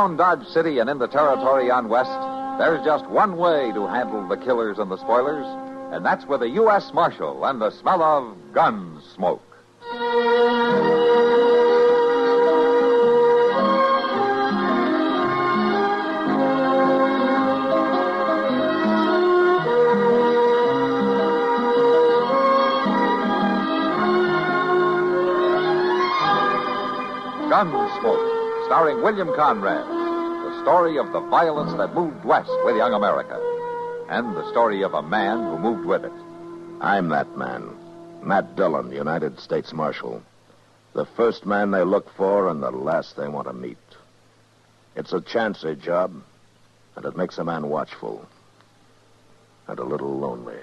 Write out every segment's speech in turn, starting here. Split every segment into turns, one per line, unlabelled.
Around Dodge City and in the territory on West, there's just one way to handle the killers and the spoilers, and that's with a U.S. Marshal and the smell of Gunsmoke. Gunsmoke, starring William Conrad. The story of the violence that moved west with young America. And the story of a man who moved with it.
I'm that man. Matt Dillon, United States Marshal. The first man they look for and the last they want to meet. It's a chancy job, and it makes a man watchful. And a little lonely.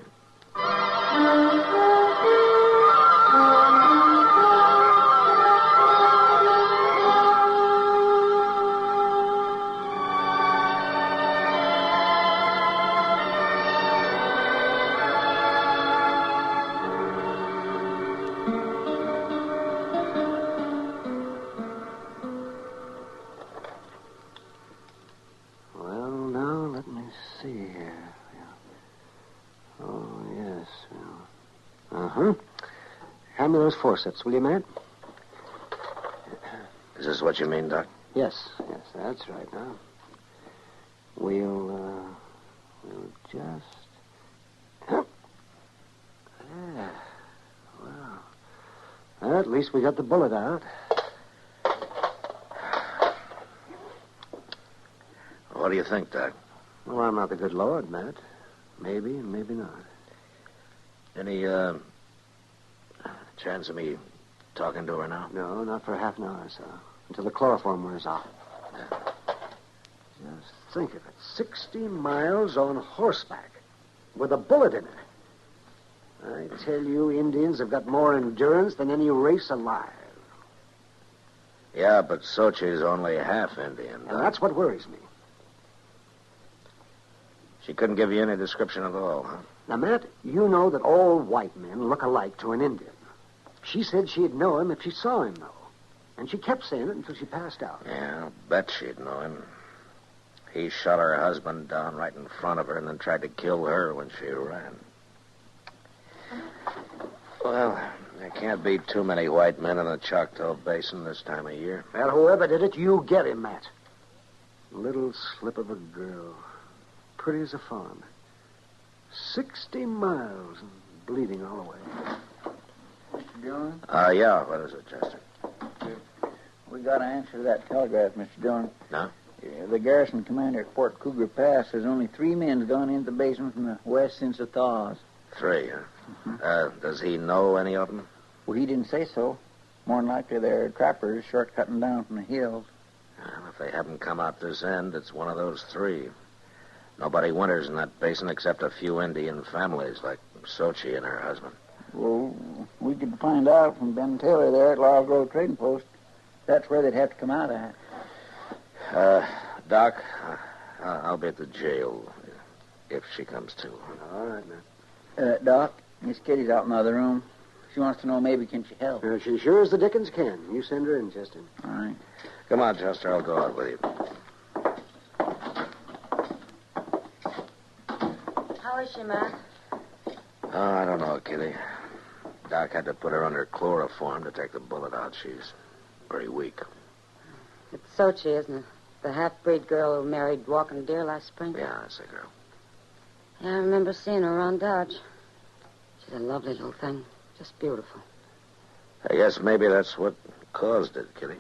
Hand me those forceps, will you, Matt?
Is this what you mean, Doc?
Yes, that's right. Now, we'll just... Yeah. Well, at least we got the bullet out.
What do you think, Doc?
Well, I'm not the good Lord, Matt. Maybe and maybe not.
Any, chance of me talking to her now?
No, not for half an hour or so. Until the chloroform wears off.
Yeah.
Just think of it. 60 miles on horseback. With a bullet in it. I tell you, Indians have got more endurance than any race alive.
Yeah, but Sochi's only half Indian, Doc.
And that's what worries me.
She couldn't give you any description at all, huh?
Now, Matt, you know that all white men look alike to an Indian. She said she'd know him if she saw him, though. And she kept saying it until she passed out.
Yeah, I'll bet she'd know him. He shot her husband down right in front of her and then tried to kill her when she ran. Well, there can't be too many white men in the Choctaw Basin this time of year.
Well, whoever did it, you get him, Matt. Little slip of a girl. Pretty as a fawn. 60 miles and bleeding all the way.
Mr. Dillon?
Yeah, what is it, Chester?
We got an answer to that telegraph, Mr. Dillon.
No?
The garrison commander at Fort Cougar Pass says only 3 men gone into the basin from the west since the thaws.
3, huh? Mm-hmm. Does he know any of them?
Well, he didn't say so. More than likely they're trappers shortcutting down from the hills.
Well, if they haven't come out this end, it's one of those 3. Nobody winters in that basin except a few Indian families like Sochi and her husband.
Well, we could find out from Ben Taylor there at Laurel Grove Trading Post. That's where they'd have to come out at.
Doc, I'll be at the jail if she comes to.
All right, man.
Doc, Miss Kitty's out in the other room. She wants to know maybe can she help.
She sure as the dickens can. You send her in, Chester.
All right.
Come on, Chester. I'll go out with you.
How is she, Matt?
Oh, I don't know, Kitty. Doc had to put her under chloroform to take the bullet out. She's very weak.
It's Sochi, isn't it? The half-breed girl who married Walking Deer last spring?
Yeah, that's the girl.
Yeah, I remember seeing her around Dodge. She's a lovely little thing. Just beautiful.
I guess maybe that's what caused it, Kitty.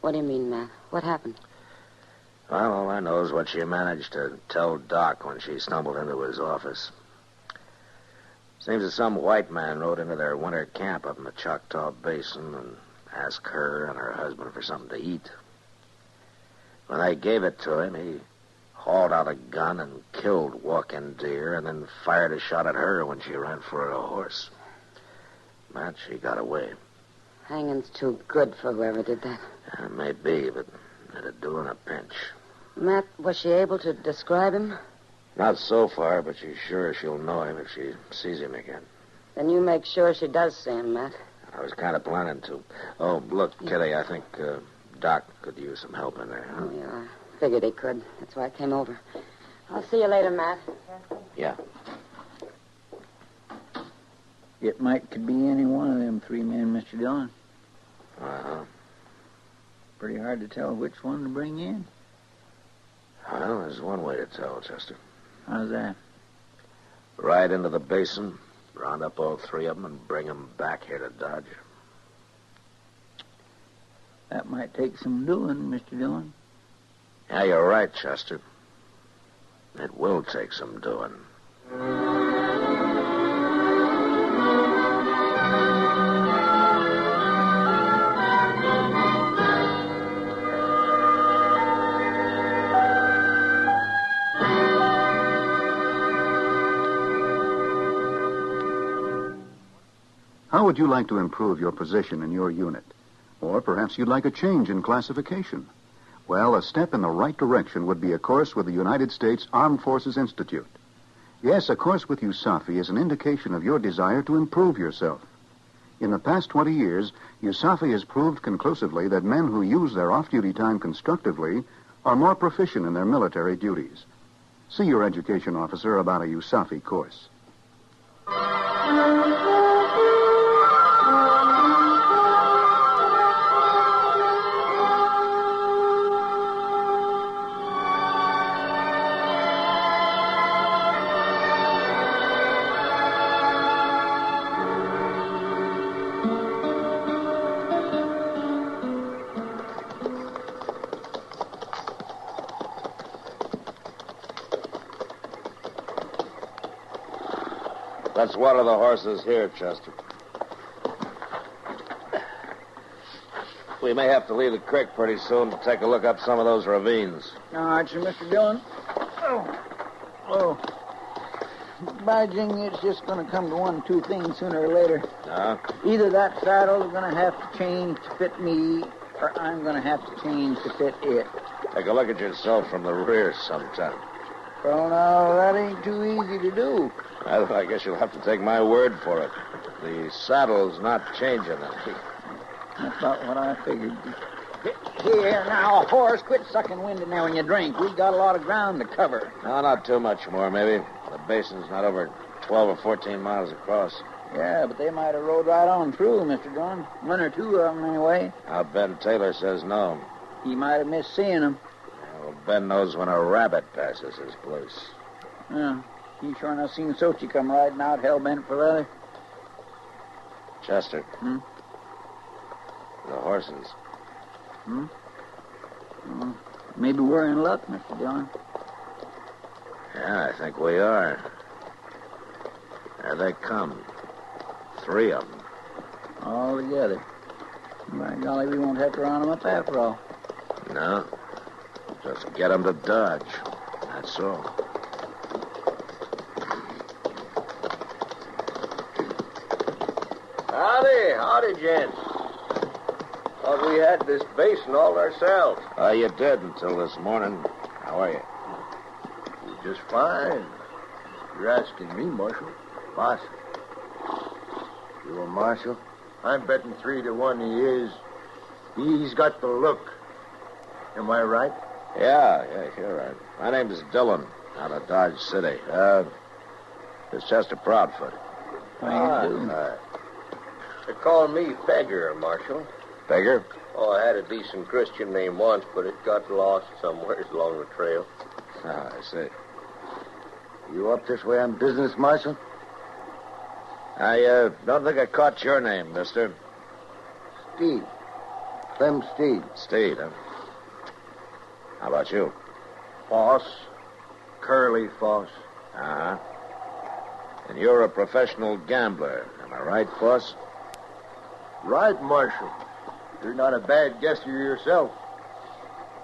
What do you mean, Matt? What happened?
Well, all I know is what she managed to tell Doc when she stumbled into his office. Seems that some white man rode into their winter camp up in the Choctaw Basin and asked her and her husband for something to eat. When they gave it to him, he hauled out a gun and killed Walking Deer and then fired a shot at her when she ran for a horse. But she got away.
Hanging's too good for whoever did that.
Maybe, but it'd do in a pinch.
Matt, was she able to describe him?
Not so far, but she's sure she'll know him if she sees him again.
Then you make sure she does see him, Matt.
I was kind of planning to. Oh, look, Kitty, I think Doc could use some help in there. Huh?
Oh, yeah. Figured he could. That's why I came over. I'll see you later, Matt.
Yeah.
It could be any one of them three men, Mr. Dillon.
Uh-huh.
Pretty hard to tell which one to bring in.
Well, there's one way to tell, Chester.
How's that?
Ride into the basin, round up all three of them, and bring them back here to Dodge.
That might take some doing, Mr. Dillon.
Yeah, you're right, Chester. It will take some doing.
How would you like to improve your position in your unit? Or perhaps you'd like a change in classification. Well, a step in the right direction would be a course with the United States Armed Forces Institute. Yes, a course with USAFI is an indication of your desire to improve yourself. In the past 20 years, USAFI has proved conclusively that men who use their off-duty time constructively are more proficient in their military duties. See your education officer about a USAFI course.
Let's water the horses here, Chester. We may have to leave the creek pretty soon to take a look up some of those ravines.
All right, sir, Mr. Dillon. Oh. By jing, it's just going to come to one of two things sooner or later. Either that saddle's going to have to change to fit me, or I'm going to have to change to fit it.
Take a look at yourself from the rear sometime.
Well, now, that ain't too easy to do.
I guess you'll have to take my word for it. The saddle's not changing any.
That's about what I figured. Here, now, horse, quit sucking wind in there when you drink. We've got a lot of ground to cover.
No, not too much more, maybe. The basin's not over 12 or 14 miles across.
Yeah, but they might have rode right on through, Mr. Dillon. One or two of them, anyway.
Now, Ben Taylor says no.
He might have missed seeing them.
Yeah, well, Ben knows when a rabbit passes his place.
Yeah. He sure enough seen Sochi come riding out hell-bent for leather.
Chester. The horses.
Maybe we're in luck, Mr. Dillon.
Yeah, I think we are. There they come. 3 of them.
All together. By golly, we won't have to round them up after all.
No. Just get them to Dodge. That's all.
Howdy, gents. Thought we had this basin all ourselves.
You did until this morning. How are you?
Just fine. You're asking me, Marshal.
Boss. You a marshal?
I'm betting 3 to 1 he is. He's got the look. Am I right?
Yeah, you're right. My name's Dillon, out of Dodge City. This is Chester Proudfoot.
How you doing?
They call me Beggar, Marshal.
Beggar?
Oh, I had a decent Christian name once, but it got lost somewhere along the trail.
I see.
You up this way on business, Marshal?
I don't think I caught your name, mister.
Steed. Clem Steed.
Steed, huh? How about you?
Foss. Curly Foss.
Uh-huh. And you're a professional gambler. Am I right, Foss?
Right, Marshal. You're not a bad guesser yourself.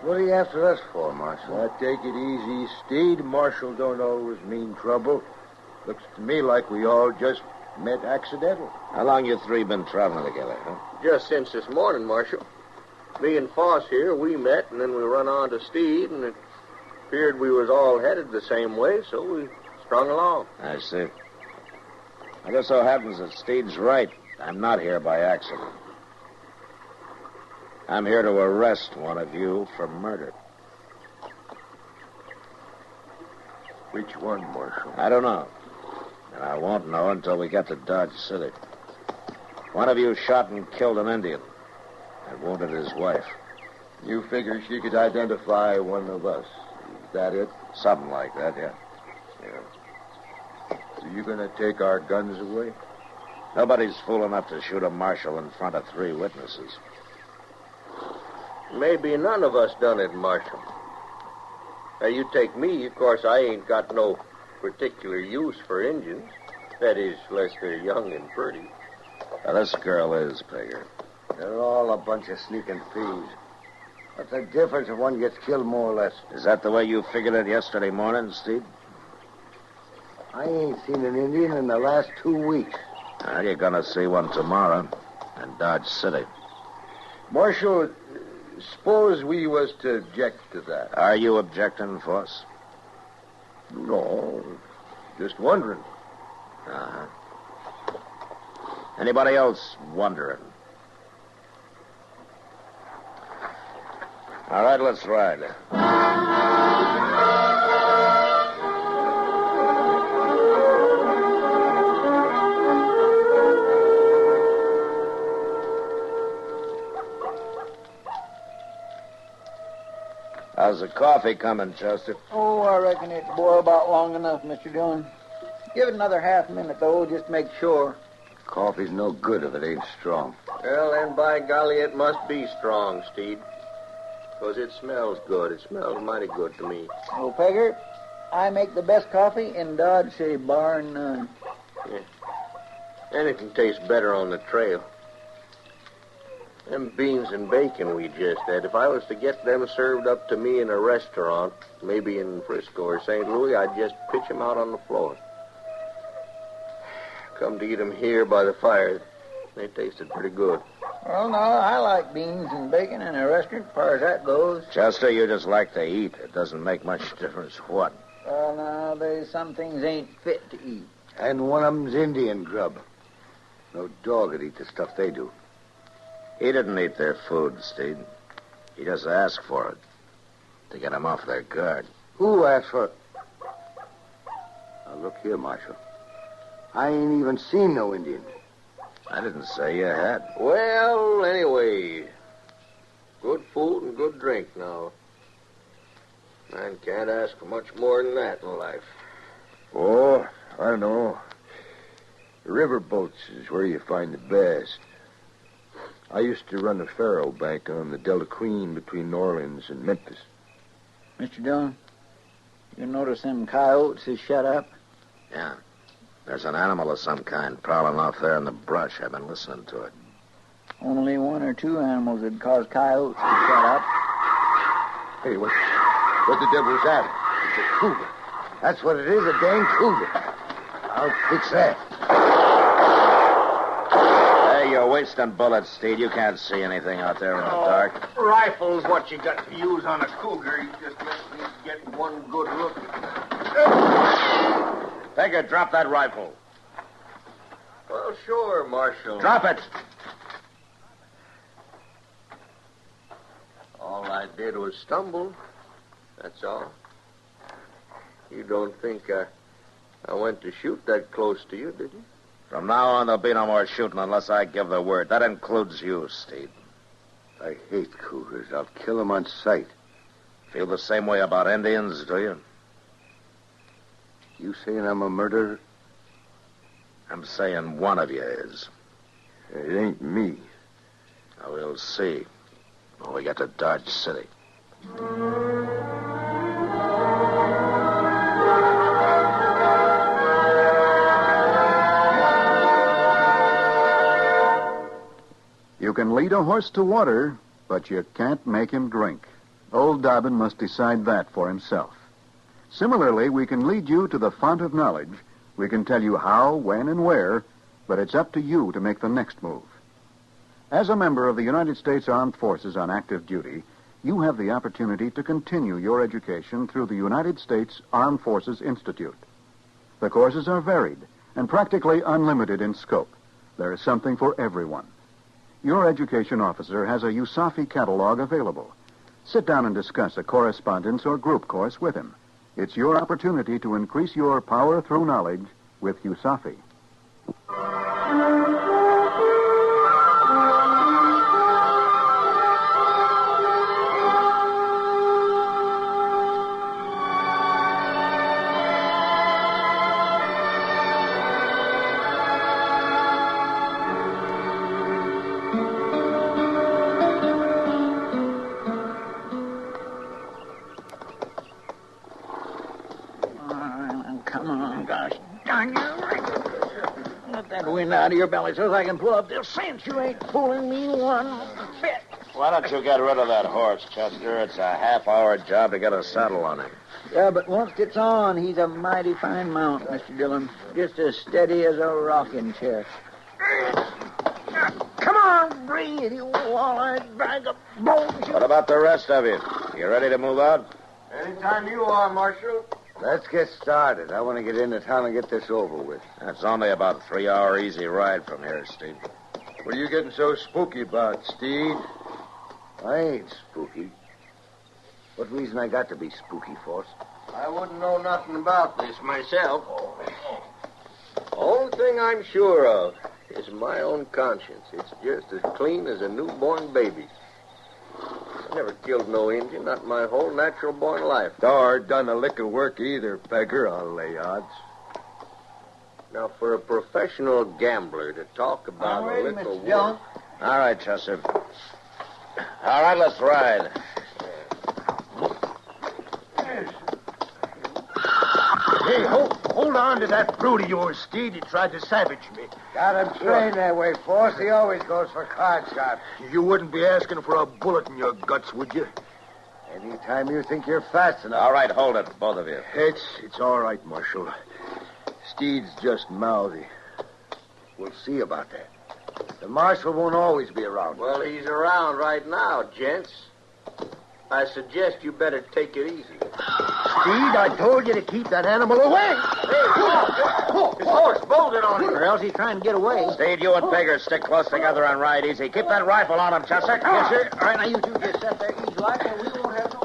What are you after us for, Marshal?
Now, take it easy, Steed. Marshal don't always mean trouble. Looks to me like we all just met accidental.
How long you 3 been traveling together, huh?
Just since this morning, Marshal. Me and Foss here, we met, and then we run on to Steed, and it appeared we was all headed the same way, so we strung along.
I see. It just so happens that Steed's right. I'm not here by accident. I'm here to arrest one of you for murder.
Which one, Marshal?
I don't know. And I won't know until we get to Dodge City. One of you shot and killed an Indian and wounded his wife.
You figure she could identify one of us. Is that it?
Something like that, yeah.
Yeah. So you gonna take our guns away?
Nobody's fool enough to shoot a marshal in front of 3 witnesses.
Maybe none of us done it, Marshal. Now, you take me, of course, I ain't got no particular use for Indians. That is, unless they're young and pretty.
Now, this girl is, Pegger.
They're all a bunch of sneaking thieves. What's the difference if one gets killed more or less?
Is that the way you figured it yesterday morning, Steve?
I ain't seen an Indian in the last 2 weeks.
Well, you're going to see one tomorrow in Dodge City.
Marshal, suppose we was to object to that.
Are you objecting, Foss?
No, just wondering.
Uh-huh. Anybody else wondering? All right, let's ride. How's the coffee coming, Chester?
Oh, I reckon it's boiled about long enough, Mr. Dillon. Give it another half minute, though, just to make sure.
Coffee's no good if it ain't strong.
Well, then, by golly, it must be strong, Steve. Because it smells good. It smells mighty good to me.
Oh, Pegger, I make the best coffee in Dodge City, bar none.
Yeah. Anything tastes better on the trail. Them beans and bacon we just had, if I was to get them served up to me in a restaurant, maybe in Frisco or St. Louis, I'd just pitch them out on the floor. Come to eat them here by the fire. They tasted pretty good.
Well, no, I like beans and bacon in a restaurant, as far as that goes.
Chester, you just like to eat. It doesn't make much difference what.
Well, now, there's some things ain't fit to eat.
And one of them's Indian grub. No dog would eat the stuff they do.
He didn't eat their food, Steve. He just asked for it to get them off their guard.
Who asked for it? Now, look here, Marshal. I ain't even seen no Indian.
I didn't say you had.
Well, anyway, good food and good drink now. Man can't ask for much more than that in life.
Oh, I know. The river boats is where you find the best. I used to run a faro bank on the Delta Queen between New Orleans and Memphis.
Mr. Dillon, you notice them coyotes is shut up?
Yeah. There's an animal of some kind prowling off there in the brush. I've been listening to it.
Only 1 or 2 animals would cause coyotes to shut up.
Hey, what the devil's that?
It's a cougar. That's what it is, a dang cougar. I'll fix that.
Hey, you're wasting bullets, Steve. You can't see anything out there in the dark.
Rifle's what you got to use on a cougar. You just let me get one good look at
Pegger, drop that rifle.
Well, sure, Marshal.
Drop it.
All I did was stumble. That's all. You don't think I went to shoot that close to you, did you?
From now on, there'll be no more shooting unless I give the word. That includes you, Steve.
I hate cougars. I'll kill them on sight.
Feel the same way about Indians, do you?
You saying I'm a murderer?
I'm saying one of you is.
It ain't me.
Now, we'll see when we get to Dodge City.
You can lead a horse to water, but you can't make him drink. Old Dobbin must decide that for himself. Similarly, we can lead you to the font of knowledge. We can tell you how, when, and where, but it's up to you to make the next move. As a member of the United States Armed Forces on active duty, you have the opportunity to continue your education through the United States Armed Forces Institute. The courses are varied and practically unlimited in scope. There is something for everyone. Your education officer has a USAFI catalog available. Sit down and discuss a correspondence or group course with him. It's your opportunity to increase your power through knowledge with USAFI.
Come on, gosh darn you. Let that wind out of your belly so I can pull up this cinch. You ain't fooling me one bit.
Why don't you get rid of that horse, Chester? It's a half-hour job to get a saddle on him.
Yeah, but once it's on, he's a mighty fine mount, Mr. Dillon. Just as steady as a rocking chair. Come on, breathe, you wall-eyed bag of bones.
What about the rest of you? You ready to move out?
Anytime you are, Marshal.
Let's get started. I want to get into town and get this over with.
That's only about a 3-hour easy ride from here, Steve.
What are you getting so spooky about, Steve?
I ain't spooky. What reason I got to be spooky, Force?
I wouldn't know nothing about this myself. Only thing I'm sure of is my own conscience. It's just as clean as a newborn baby. I never killed no Indian, not my whole natural-born life.
Nor done a lick of work either, beggar, I'll lay odds.
Now, for a professional gambler to talk about a lick of work...
All right, Chester. All right, let's ride.
Hey, hold on to that brute of yours, Steve. He tried to savage me.
Got him trained that way, Force. He always goes for card shots.
You wouldn't be asking for a bullet in your guts, would you?
Anytime you think you're fast enough.
All right, hold it, both of you.
It's all right, Marshal. Steed's just mouthy.
We'll see about that. The marshal won't always be around.
Well, he's around right now, gents. I suggest you better take it easy.
Steed, I told you to keep that animal away.
Hey, his horse bolted on him.
Or else he's trying to get away.
Steve, you and Beggar stick close together and ride easy. Keep that rifle on him, Chester.
Yes, sir. All right, now you two just sit there easy like, and we won't have no...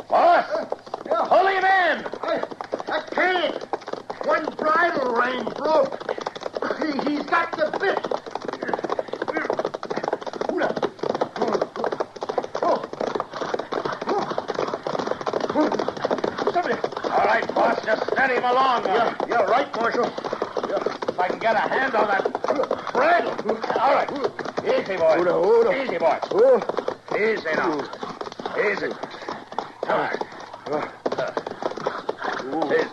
Boss! Pull him in!
I can't. One bridle rein broke. He's got the bit.
All right, boss, just steady him along.
You're right, Marshal.
If I can get a hand on that bridle. All right. Easy, boy.
Hold on.
Easy, boy. Easy now. Easy. All right. Easy.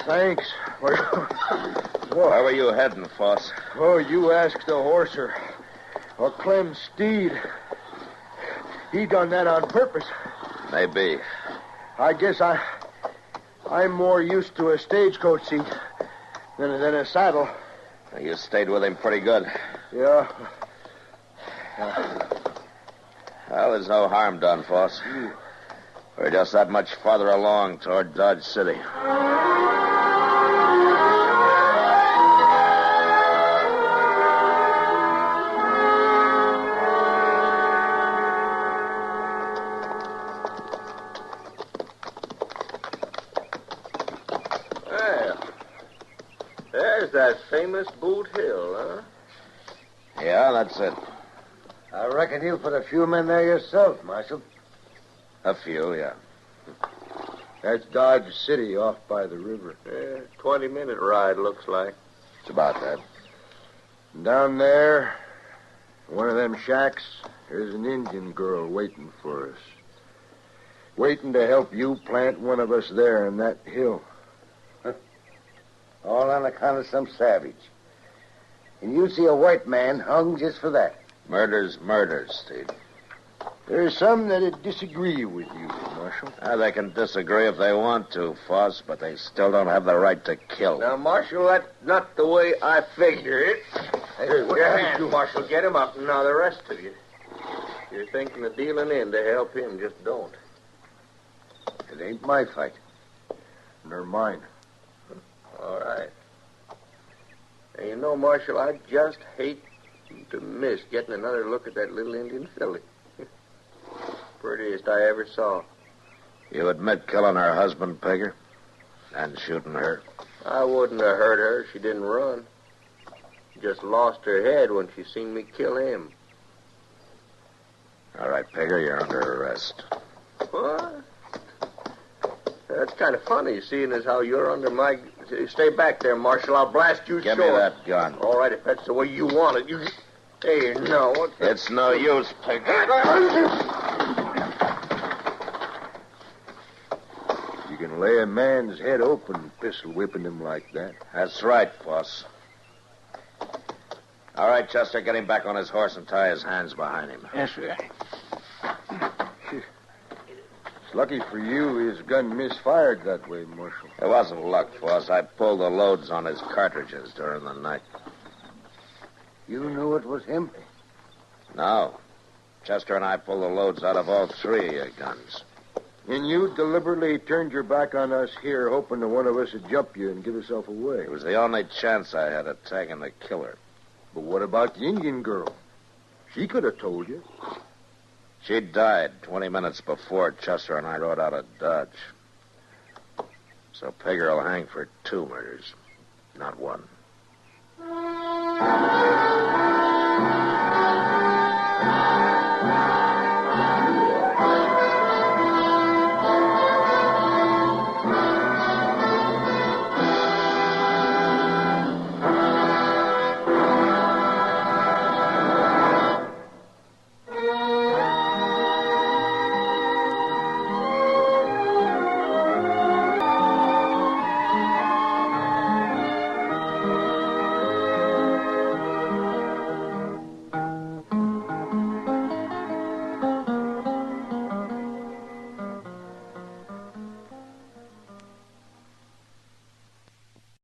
Thanks.
Where were you heading, Foss?
Oh, you asked the horser. Or Clem Steed. He done that on purpose.
Maybe.
I guess I'm more used to a stagecoach seat than a saddle.
You stayed with him pretty good.
Yeah.
Well, there's no harm done, Foss. We're just that much farther along toward Dodge City.
There's that famous Boot Hill, huh?
Yeah, that's it.
I reckon you put a few men there yourself, Marshal.
A few, yeah.
That's Dodge City off by the river.
20-minute ride, looks like.
It's about that.
Down there, one of them shacks, there's an Indian girl waiting for us. Waiting to help you plant one of us there on that hill.
All on account of some savage. And you see a white man hung just for that.
Murder's murder, Steve.
There's some that'd disagree with you, Marshal.
They can disagree if they want to, Foss, but they still don't have the right to kill.
Now, Marshal, that's not the way I figure it.
Hey,
Put your hands, Marshal. Get him up. Now, the rest of you. You're thinking of dealing in to help him. Just don't.
It ain't my fight.
Nor mine.
All right. know, Marshal, I just hate to miss getting another look at that little Indian filly. Prettiest I ever saw.
You admit killing her husband, Pegger? And shooting her?
I wouldn't have hurt her if she didn't run. Just lost her head when she seen me kill him.
All right, Pegger, you're under arrest.
What? That's kind of funny, seeing as how you're under my... Stay back there, Marshal. I'll blast you
Give
short.
me that gun.
All right, if that's the way you want it. You... Hey, no. What the...
It's no use, Pegger.
You can lay a man's head open pistol whipping him like that.
That's right, boss. All right, Chester, get him back on his horse and tie his hands behind him.
Yes, sir.
It's lucky for you his gun misfired that way, Marshal.
It wasn't luck, boss. I pulled the loads on his cartridges during the night.
You knew it was him?
No. Chester and I pulled the loads out of all three of your guns.
And you deliberately turned your back on us here, hoping that one of us would jump you and give yourself away.
It was the only chance I had of tagging the killer.
But what about the Indian girl? She could have told you.
She died 20 minutes before Chester and I rode out of Dodge. So Pegger will hang for 2 murders, not 1.